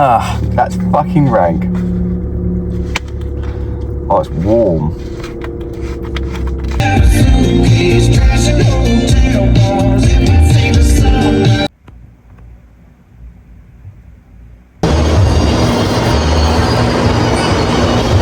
Ah, that's fucking rank. Oh, it's warm.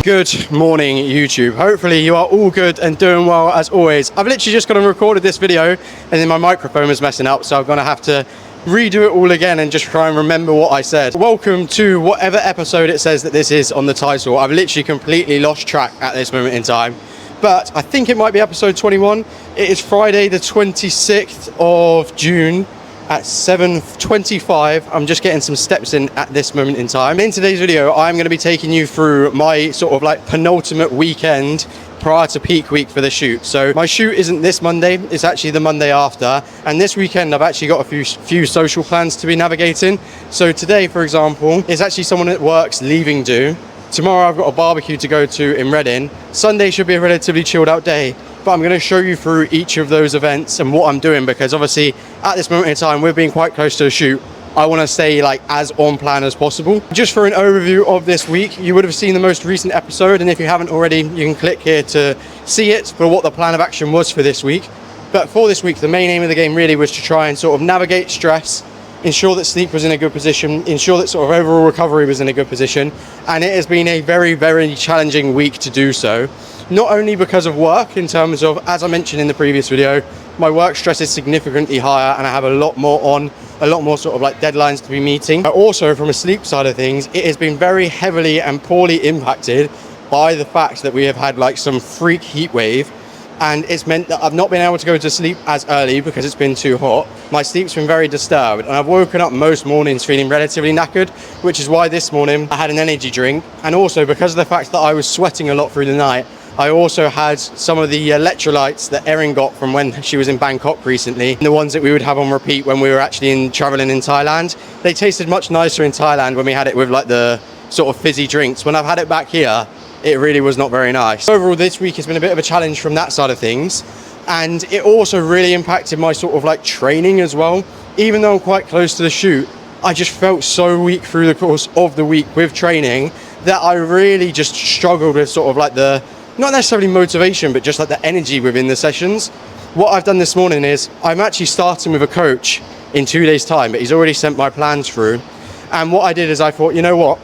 Good morning, YouTube. Hopefully you are all good and doing well as always. I've literally just gone and recorded this video and then my microphone was messing up, so I'm gonna have to redo it all again and just try and remember what I said. Welcome to whatever episode it says that this is on the title. I've literally completely lost track at this moment in time, but I think it might be episode 21. It is Friday the 26th of June at 7:25. I'm just getting some steps in at this moment in time. In today's video, I'm going to be taking you through my sort of like penultimate weekend prior to peak week for the shoot. So my shoot isn't this Monday, it's actually the Monday after. And this weekend, I've actually got a few social plans to be navigating. So today, for example, is actually someone at work's leaving do. Tomorrow, I've got a barbecue to go to in Reading. Sunday should be a relatively chilled out day. But I'm going to show you through each of those events and what I'm doing, because obviously at this moment in time, we're being quite close to a shoot. I want to stay like as on plan as possible. Just for an overview of this week, you would have seen the most recent episode, and if you haven't already, you can click here to see it for what the plan of action was for this week. But for this week, the main aim of the game really was to try and sort of navigate stress, ensure that sleep was in a good position, ensure that sort of overall recovery was in a good position. And it has been a very, very challenging week to do so. Not only because of work, in terms of, as I mentioned in the previous video, my work stress is significantly higher and I have a lot more sort of like deadlines to be meeting. But also from a sleep side of things, it has been very heavily and poorly impacted by the fact that we have had like some freak heat wave. And it's meant that I've not been able to go to sleep as early because it's been too hot. My sleep's been very disturbed and I've woken up most mornings feeling relatively knackered, which is why this morning I had an energy drink. And also because of the fact that I was sweating a lot through the night, I also had some of the electrolytes that Erin got from when she was in Bangkok recently, the ones that we would have on repeat when we were actually traveling in Thailand. They tasted much nicer in Thailand when we had it with like the sort of fizzy drinks. When I've had it back here, it really was not very nice. Overall, this week has been a bit of a challenge from that side of things. And it also really impacted my sort of like training as well. Even though I'm quite close to the shoot, I just felt so weak through the course of the week with training that I really just struggled with sort of like the, not necessarily motivation, but just like the energy within the sessions. What I've done this morning is I'm actually starting with a coach in 2 days' time, but he's already sent my plans through. And what I did is I thought, you know what,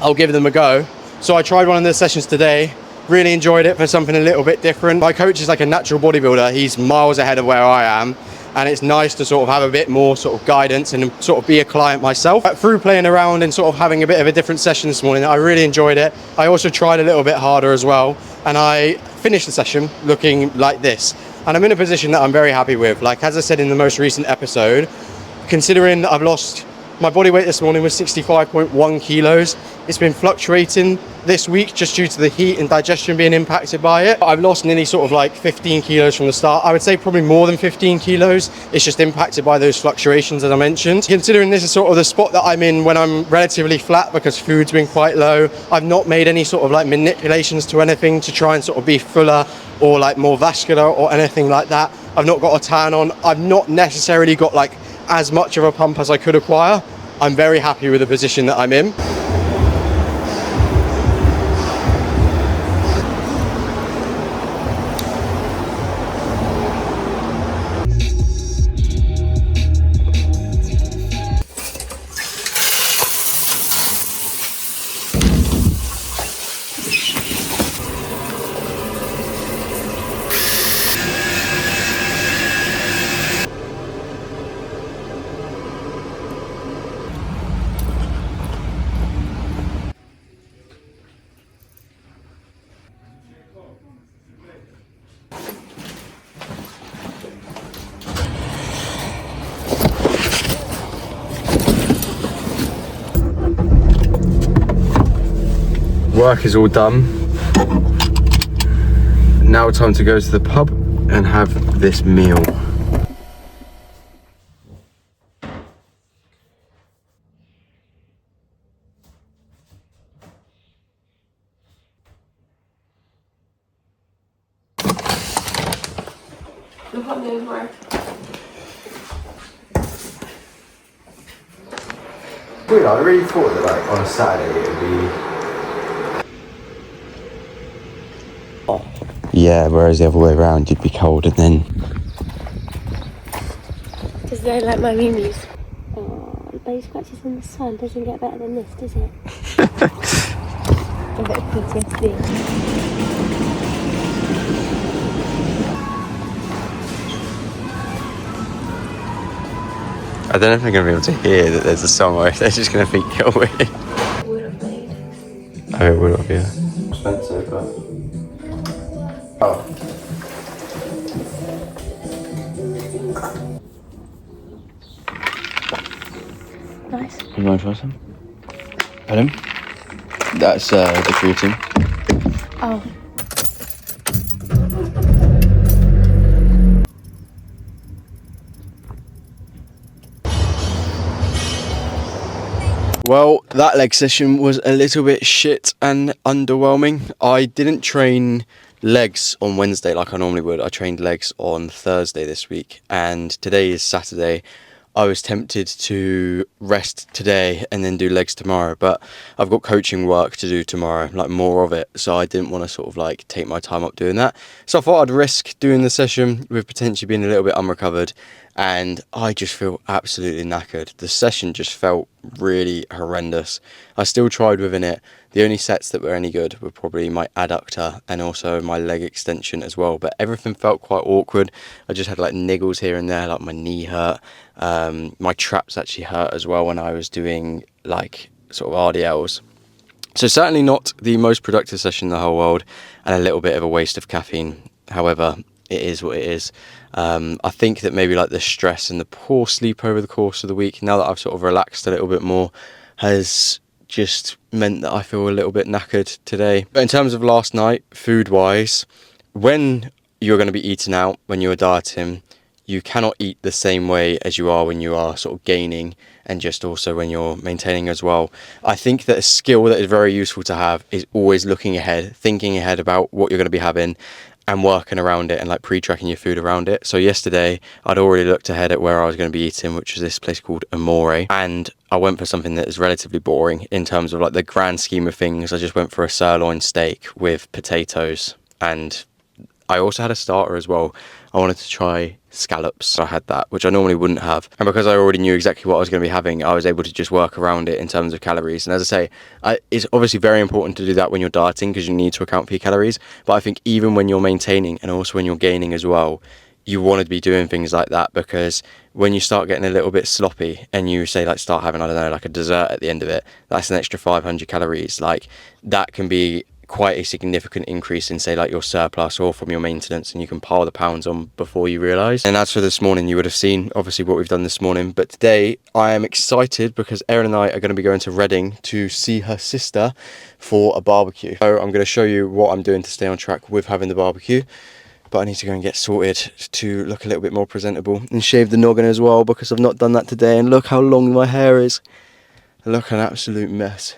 I'll give them a go. So I tried one of the sessions today, really enjoyed it for something a little bit different. My coach is like a natural bodybuilder. He's miles ahead of where I am. And it's nice to sort of have a bit more sort of guidance and sort of be a client myself. But through playing around and sort of having a bit of a different session this morning, I really enjoyed it. I also tried a little bit harder as well. And I finished the session looking like this. And I'm in a position that I'm very happy with. Like, as I said in the most recent episode, considering that I've lost, my body weight this morning was 65.1 kilos. It's been fluctuating this week just due to the heat and digestion being impacted by it. I've lost nearly sort of like 15 kilos from the start. I would say probably more than 15 kilos. It's just impacted by those fluctuations as I mentioned. Considering this is sort of the spot that I'm in when I'm relatively flat because food's been quite low, I've not made any sort of like manipulations to anything to try and sort of be fuller or like more vascular or anything like that. I've not got a tan on. I've not necessarily got like as much of a pump as I could acquire. I'm very happy with the position that I'm in. Work is all done. Now time to go to the pub and have this meal. Weird, I really thought that like on a Saturday it would be... Oh. Yeah, whereas the other way around you'd be cold and then... Because they're like my memes. Oh, baby scratches in the sun doesn't get better than this, does it? A bit of PTSD. I don't know if they're going to be able to hear that there's a song or if they're just going to think you're weird. It would have made. Oh, it would have, yeah. Expensive, but... Oh. Nice. You want to try some? Pardon? That's the creatine. Oh. Well, that leg session was a little bit shit and underwhelming. I didn't train legs on Wednesday like I normally would. I trained legs on Thursday this week, and today is Saturday. I was tempted to rest today and then do legs tomorrow, but I've got coaching work to do tomorrow, like more of it, so I didn't want to sort of like take my time up doing that. So I thought I'd risk doing the session with potentially being a little bit unrecovered, and I just feel absolutely knackered. The session just felt really horrendous. I still tried within it. The only sets that were any good were probably my adductor and also my leg extension as well, but everything felt quite awkward. I just had like niggles here and there, like my knee hurt. My traps actually hurt as well when I was doing like sort of RDLs. So certainly not the most productive session in the whole world, and a little bit of a waste of caffeine. However, it is what it is. I think that maybe like the stress and the poor sleep over the course of the week, now that I've sort of relaxed a little bit more, has just meant that I feel a little bit knackered today. But in terms of last night, food wise, when you're going to be eating out, when you're dieting, you cannot eat the same way as you are when you are sort of gaining, and just also when you're maintaining as well. I think that a skill that is very useful to have is always looking ahead, thinking ahead about what you're going to be having and working around it and like pre-tracking your food around it. So yesterday I'd already looked ahead at where I was going to be eating, which was this place called Amore, and I went for something that is relatively boring in terms of like the grand scheme of things. I just went for a sirloin steak with potatoes, and I also had a starter as well. I wanted to try scallops, so I had that, which I normally wouldn't have. And because I already knew exactly what I was going to be having, I was able to just work around it in terms of calories. And as I say, it's obviously very important to do that when you're dieting because you need to account for your calories. But I think even when you're maintaining and also when you're gaining as well, you want to be doing things like that, because when you start getting a little bit sloppy and you say like start having, I don't know, like a dessert at the end of it, that's an extra 500 calories. Like that can be quite a significant increase in say like your surplus or from your maintenance, and you can pile the pounds on before you realise. And as for this morning, you would have seen obviously what we've done this morning, but today I am excited because Erin and I are going to be going to Reading to see her sister for a barbecue. So I'm going to show you what I'm doing to stay on track with having the barbecue, but I need to go and get sorted to look a little bit more presentable and shave the noggin as well, because I've not done that today, and look how long my hair is. Look, an absolute mess.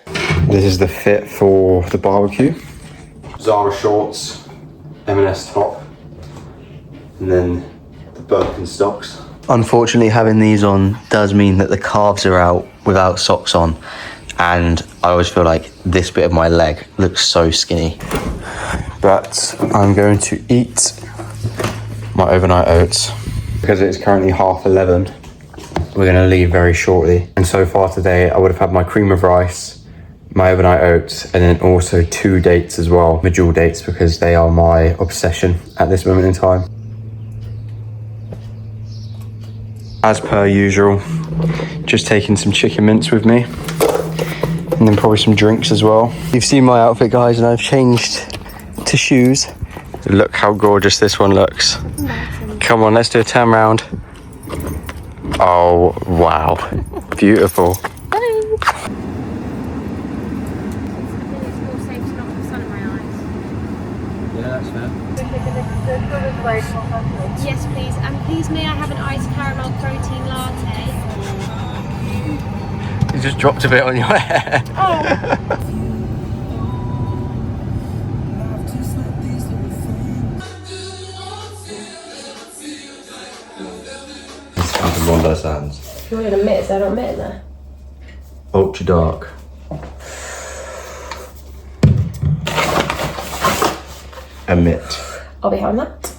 This is the fit for the barbecue. Zara shorts, M&S top, and then the Birkenstocks. Unfortunately, having these on does mean that the calves are out without socks on, and I always feel like this bit of my leg looks so skinny. But I'm going to eat my overnight oats because it's currently 11:30. We're going to leave very shortly, and so far today I would have had my cream of rice, my overnight oats, and then also 2 dates as well, medjool dates, because they are my obsession at this moment in time. As per usual, just taking some chicken mince with me, and then probably some drinks as well. You've seen my outfit, guys, and I've changed to shoes. Look how gorgeous this one looks. Come on, let's do a turn round. Oh wow, beautiful. Yes, please. And please, may I have an iced caramel protein latte? You just dropped a bit on your hair. Oh. One does hands. If you want to admit, is there not a mitt in there? ultra dark. Emit. I'll be having that.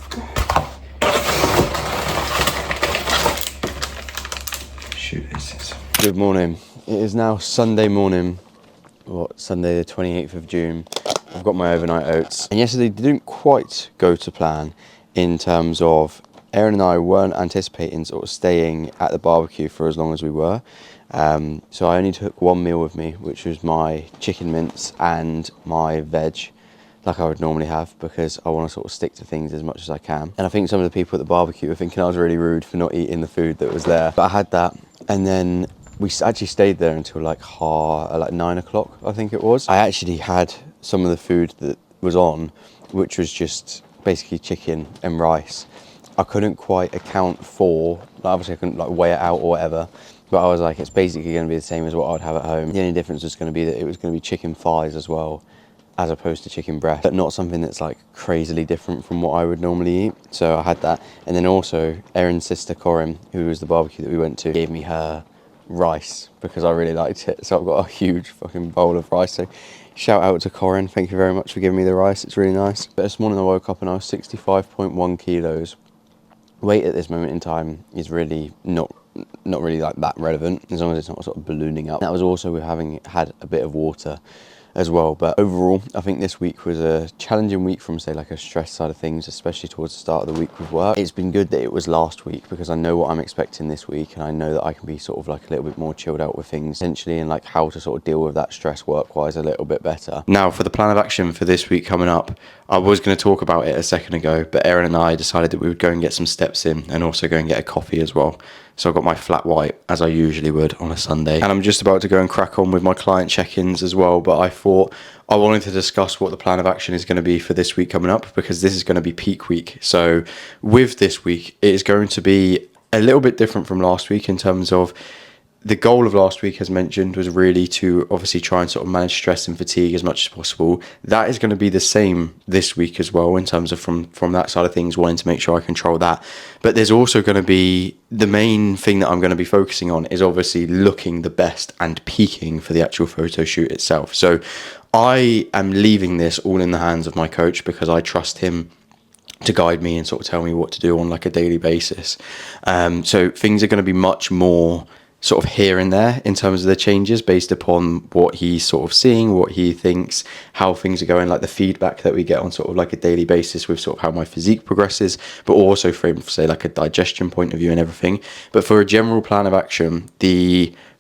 Shoot, this is. Good morning. It is now Sunday morning, Sunday the 28th of June. I've got my overnight oats. And yesterday didn't quite go to plan in terms of Erin and I weren't anticipating sort of staying at the barbecue for as long as we were. So I only took one meal with me, which was my chicken mince and my veg, like I would normally have, because I want to sort of stick to things as much as I can. And I think some of the people at the barbecue were thinking I was really rude for not eating the food that was there. But I had that, and then we actually stayed there until like 9 o'clock, I think it was. I actually had some of the food that was on, which was just basically chicken and rice. I couldn't quite account for, obviously I couldn't like weigh it out or whatever, but I was like, it's basically going to be the same as what I would have at home. The only difference was going to be that it was going to be chicken thighs as well, as opposed to chicken breast, but not something that's like crazily different from what I would normally eat. So I had that. And then also Erin's sister Corinne, who was the barbecue that we went to, gave me her rice because I really liked it. So I've got a huge fucking bowl of rice. So shout out to Corinne. Thank you very much for giving me the rice. It's really nice. But this morning I woke up and I was 65.1 kilos. Weight at this moment in time is really not really like that relevant, as long as it's not sort of ballooning up. That was also with having had a bit of water as well. But overall, I think this week was a challenging week from, say, like a stress side of things, especially towards the start of the week with work. It's been good that it was last week because I know what I'm expecting this week, and I know that I can be sort of like a little bit more chilled out with things essentially, and like how to sort of deal with that stress work-wise a little bit better. Now, for the plan of action for this week coming up, I was going to talk about it a second ago, but Erin and I decided that we would go and get some steps in and also go and get a coffee as well. So I got my flat white, as I usually would on a Sunday. And I'm just about to go and crack on with my client check-ins as well. But I thought I wanted to discuss what the plan of action is going to be for this week coming up, because this is going to be peak week. So with this week, it is going to be a little bit different from last week in terms of the goal of last week, as mentioned, was really to obviously try and sort of manage stress and fatigue as much as possible. That is going to be the same this week as well, in terms of from that side of things, wanting to make sure I control that. But there's also going to be, the main thing that I'm going to be focusing on is obviously looking the best and peaking for the actual photo shoot itself. So I am leaving this all in the hands of my coach, because I trust him to guide me and sort of tell me what to do on like a daily basis. So things are going to be much more sort of here and there in terms of the changes based upon what he's sort of seeing, what he thinks, how things are going, like the feedback that we get on sort of like a daily basis with sort of how my physique progresses, but also from, say, like a digestion point of view and everything. But for a general plan of action,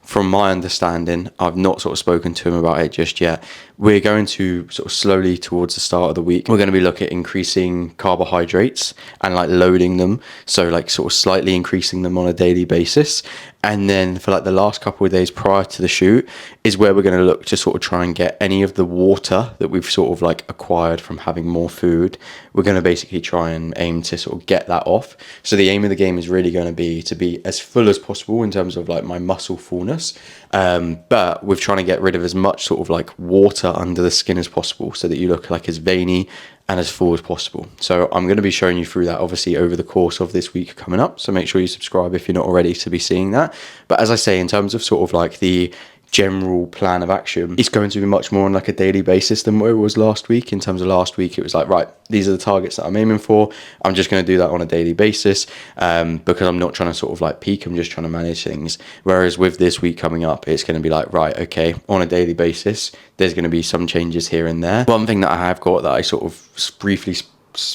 from my understanding, I've not sort of spoken to him about it just yet. We're going to sort of slowly towards the start of the week, we're going to be looking at increasing carbohydrates and like loading them. So like sort of slightly increasing them on a daily basis. And then for like the last couple of days prior to the shoot is where we're going to look to sort of try and get any of the water that we've sort of like acquired from having more food. We're going to basically try and aim to sort of get that off. So the aim of the game is really going to be as full as possible in terms of like my muscle fullness. But we're trying to get rid of as much sort of like water under the skin as possible, so that you look like as veiny and as full as possible. So I'm going to be showing you through that obviously over the course of this week coming up. So make sure you subscribe if you're not already to be seeing that. But as I say, in terms of sort of like the general plan of action, it's going to be much more on like a daily basis than what it was last week. In terms of last week, it was like, right, these are the targets that I'm aiming for. I'm just going to do that on a daily basis, because I'm not trying to sort of like peak, I'm just trying to manage things. Whereas with this week coming up, it's going to be like, right, okay, on a daily basis, there's going to be some changes here and there. One thing that I have got that I sort of briefly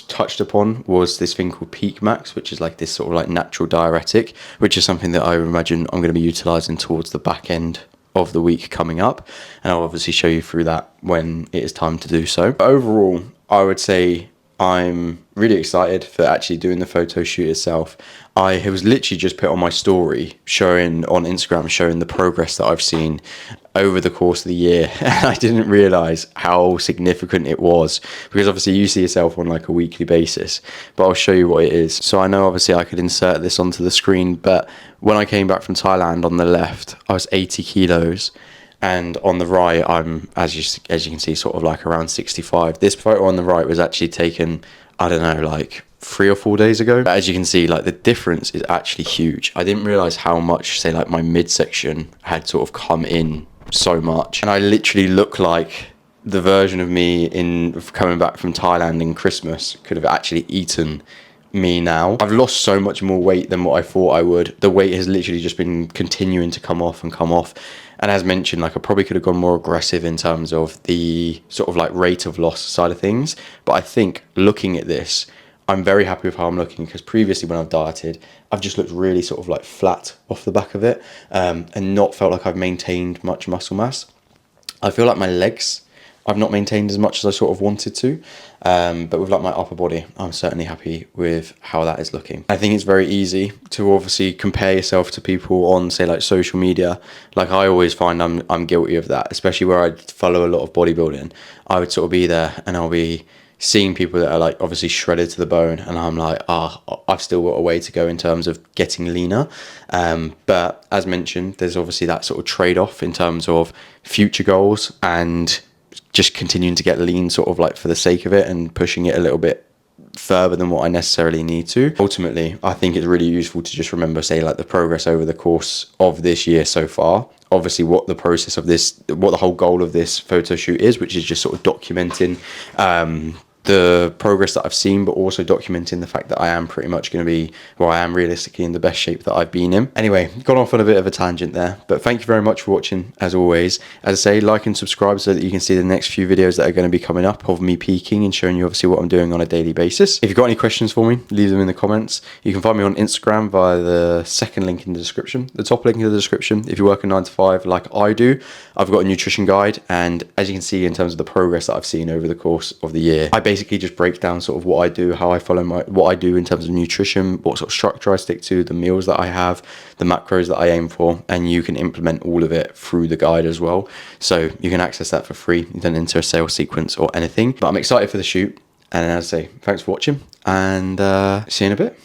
touched upon was this thing called Peak Max, which is like this sort of like natural diuretic, which is something that I imagine I'm going to be utilizing towards the back end of the week coming up, and I'll obviously show you through that when it is time to do so. But overall, I would say I'm really excited for actually doing the photo shoot itself. I was literally just put on my story on Instagram showing the progress that I've seen over the course of the year, and I didn't realize how significant it was, because obviously you see yourself on like a weekly basis, but I'll show you what it is. So I know obviously I could insert this onto the screen, but when I came back from Thailand, on the left I was 80 kilos, and on the right I'm, as you can see, sort of like around 65. This photo on the right was actually taken I don't know, like 3 or 4 days ago. As you can see, like the difference is actually huge. I didn't realize how much, say, like my midsection had sort of come in so much, and I literally look like the version of me in coming back from Thailand in Christmas could have actually eaten me now. I've lost so much more weight than what I thought I would. The weight has literally just been continuing to come off and come off. And as mentioned, like I probably could have gone more aggressive in terms of the sort of like rate of loss side of things. But I think looking at this, I'm very happy with how I'm looking, because previously when I've dieted, I've just looked really sort of like flat off the back of it, and not felt like I've maintained much muscle mass. I feel like my legs, I've not maintained as much as I sort of wanted to, but with like my upper body, I'm certainly happy with how that is looking. I think it's very easy to obviously compare yourself to people on, say, like social media. Like I always find I'm guilty of that, especially where I follow a lot of bodybuilding. I would sort of be there and I'll be seeing people that are like obviously shredded to the bone, and I'm like, I've still got a way to go in terms of getting leaner. But as mentioned, there's obviously that sort of trade-off in terms of future goals and just continuing to get lean sort of like for the sake of it and pushing it a little bit further than what I necessarily need to. Ultimately, I think it's really useful to just remember, say, like the progress over the course of this year so far. Obviously what the process of this, what the whole goal of this photo shoot is, which is just sort of documenting the progress that I've seen, but also documenting the fact that I am pretty much going to be, well, I am realistically in the best shape that I've been in. Anyway, gone off on a bit of a tangent there, but thank you very much for watching as always. As I say, like and subscribe so that you can see the next few videos that are going to be coming up of me peaking and showing you obviously what I'm doing on a daily basis. If you've got any questions for me, leave them in the comments. You can find me on Instagram via the second link in the description, the top link in the description. If you work a 9 to 5 like I do, I've got a nutrition guide, and as you can see in terms of the progress that I've seen over the course of the year, I basically just break down sort of what I do, how I follow what I do in terms of nutrition, what sort of structure I stick to, the meals that I have, the macros that I aim for, and you can implement all of it through the guide as well. So you can access that for free. You don't enter a sales sequence or anything. But I'm excited for the shoot, and as I say, thanks for watching, and see you in a bit.